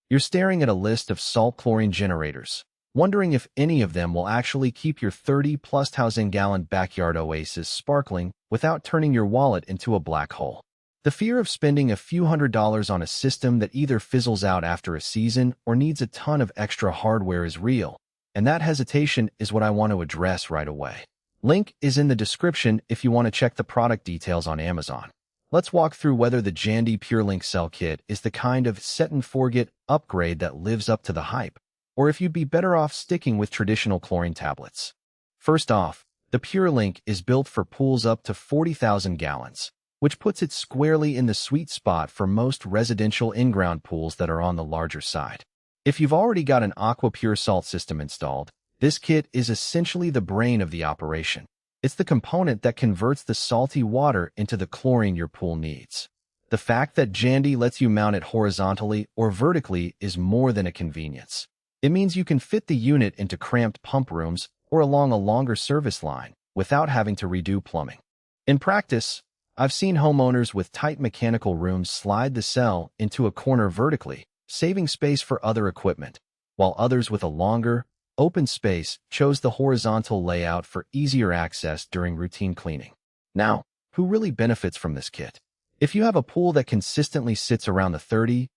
You're staring at a list of salt chlorine generators, wondering if any of them will actually keep your 30-plus thousand-gallon backyard oasis sparkling without turning your wallet into a black hole. The fear of spending a few $100s on a system that either fizzles out after a season or needs a ton of extra hardware is real, and that hesitation is what I want to address right away. Link is in the description if you want to check the product details on Amazon. Let's walk through whether the Jandy PureLink Cell Kit is the kind of set-and-forget upgrade that lives up to the hype, or if you'd be better off sticking with traditional chlorine tablets. First off, the PureLink is built for pools up to 40,000 gallons, which puts it squarely in the sweet spot for most residential in-ground pools that are on the larger side. If you've already got an AquaPure salt system installed, this kit is essentially the brain of the operation. It's the component that converts the salty water into the chlorine your pool needs. The fact that Jandy lets you mount it horizontally or vertically is more than a convenience. It means you can fit the unit into cramped pump rooms or along a longer service line without having to redo plumbing. In practice, I've seen homeowners with tight mechanical rooms slide the cell into a corner vertically, saving space for other equipment, while others with a longer, open space chose the horizontal layout for easier access during routine cleaning. Now, who really benefits from this kit? If you have a pool that consistently sits around the 30,000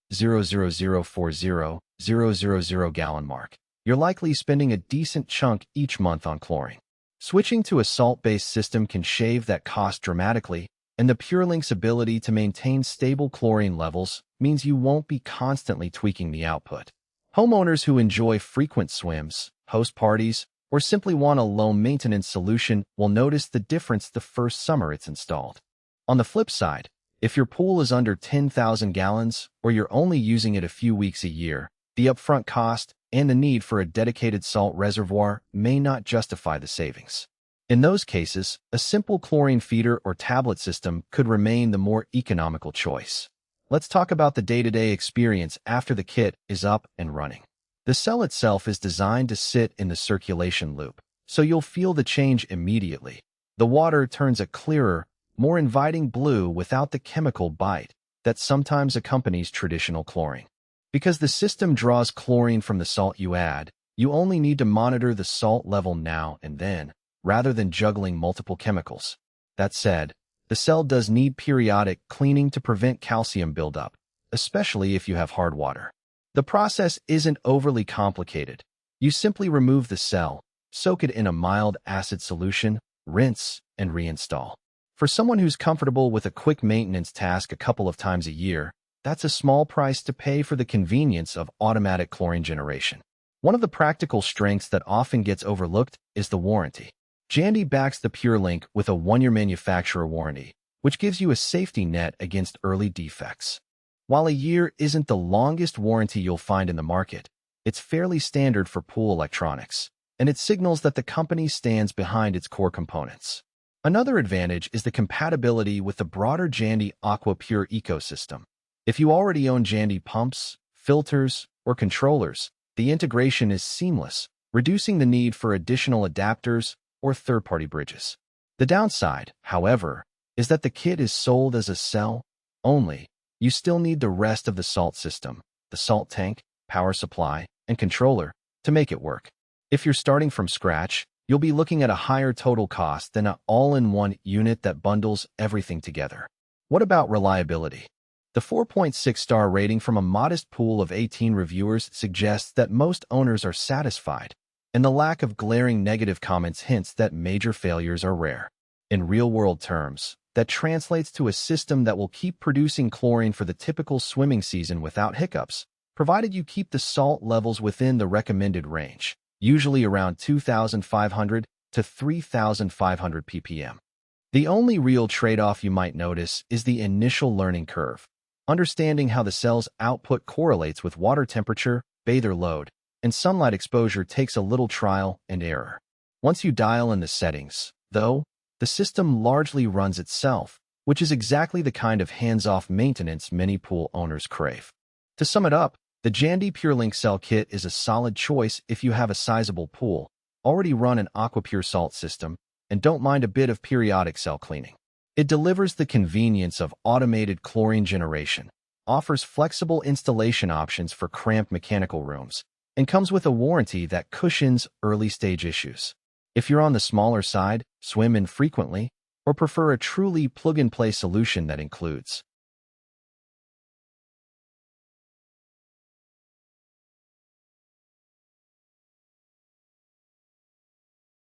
gallon mark, you're likely spending a decent chunk each month on chlorine. Switching to a salt-based system can shave that cost dramatically, and the PureLink's ability to maintain stable chlorine levels means you won't be constantly tweaking the output. Homeowners who enjoy frequent swims, host parties, or simply want a low-maintenance solution will notice the difference the first summer it's installed. On the flip side, if your pool is under 10,000 gallons or you're only using it a few weeks a year, the upfront cost and the need for a dedicated salt reservoir may not justify the savings. In those cases, a simple chlorine feeder or tablet system could remain the more economical choice. Let's talk about the day-to-day experience after the kit is up and running. The cell itself is designed to sit in the circulation loop, so you'll feel the change immediately. The water turns a clearer, more inviting blue without the chemical bite that sometimes accompanies traditional chlorine. Because the system draws chlorine from the salt you add, you only need to monitor the salt level now and then, rather than juggling multiple chemicals. That said, the cell does need periodic cleaning to prevent calcium buildup, especially if you have hard water. The process isn't overly complicated. You simply remove the cell, soak it in a mild acid solution, rinse, and reinstall. For someone who's comfortable with a quick maintenance task a couple of times a year, that's a small price to pay for the convenience of automatic chlorine generation. One of the practical strengths that often gets overlooked is the warranty. Jandy backs the PureLink with a 1-year manufacturer warranty, which gives you a safety net against early defects. While a year isn't the longest warranty you'll find in the market, it's fairly standard for pool electronics, and it signals that the company stands behind its core components. Another advantage is the compatibility with the broader Jandy AquaPure ecosystem. If you already own Jandy pumps, filters, or controllers, the integration is seamless, reducing the need for additional adapters or third-party bridges. The downside, however, is that the kit is sold as a cell only. You still need the rest of the salt system, the salt tank, power supply, and controller, to make it work. If you're starting from scratch, you'll be looking at a higher total cost than an all-in-one unit that bundles everything together. What about reliability? The 4.6-star rating from a modest pool of 18 reviewers suggests that most owners are satisfied, and the lack of glaring negative comments hints that major failures are rare. In real-world terms, that translates to a system that will keep producing chlorine for the typical swimming season without hiccups, provided you keep the salt levels within the recommended range, usually around 2,500 to 3,500 ppm. The only real trade-off you might notice is the initial learning curve. Understanding how the cell's output correlates with water temperature, bather load, and sunlight exposure takes a little trial and error. Once you dial in the settings, though, the system largely runs itself, which is exactly the kind of hands-off maintenance many pool owners crave. To sum it up, the Jandy PureLink Cell Kit is a solid choice if you have a sizable pool, already run an AquaPure salt system, and don't mind a bit of periodic cell cleaning. It delivers the convenience of automated chlorine generation, offers flexible installation options for cramped mechanical rooms and comes with a warranty that cushions early-stage issues. If you're on the smaller side, swim infrequently, or prefer a truly plug-and-play solution that includes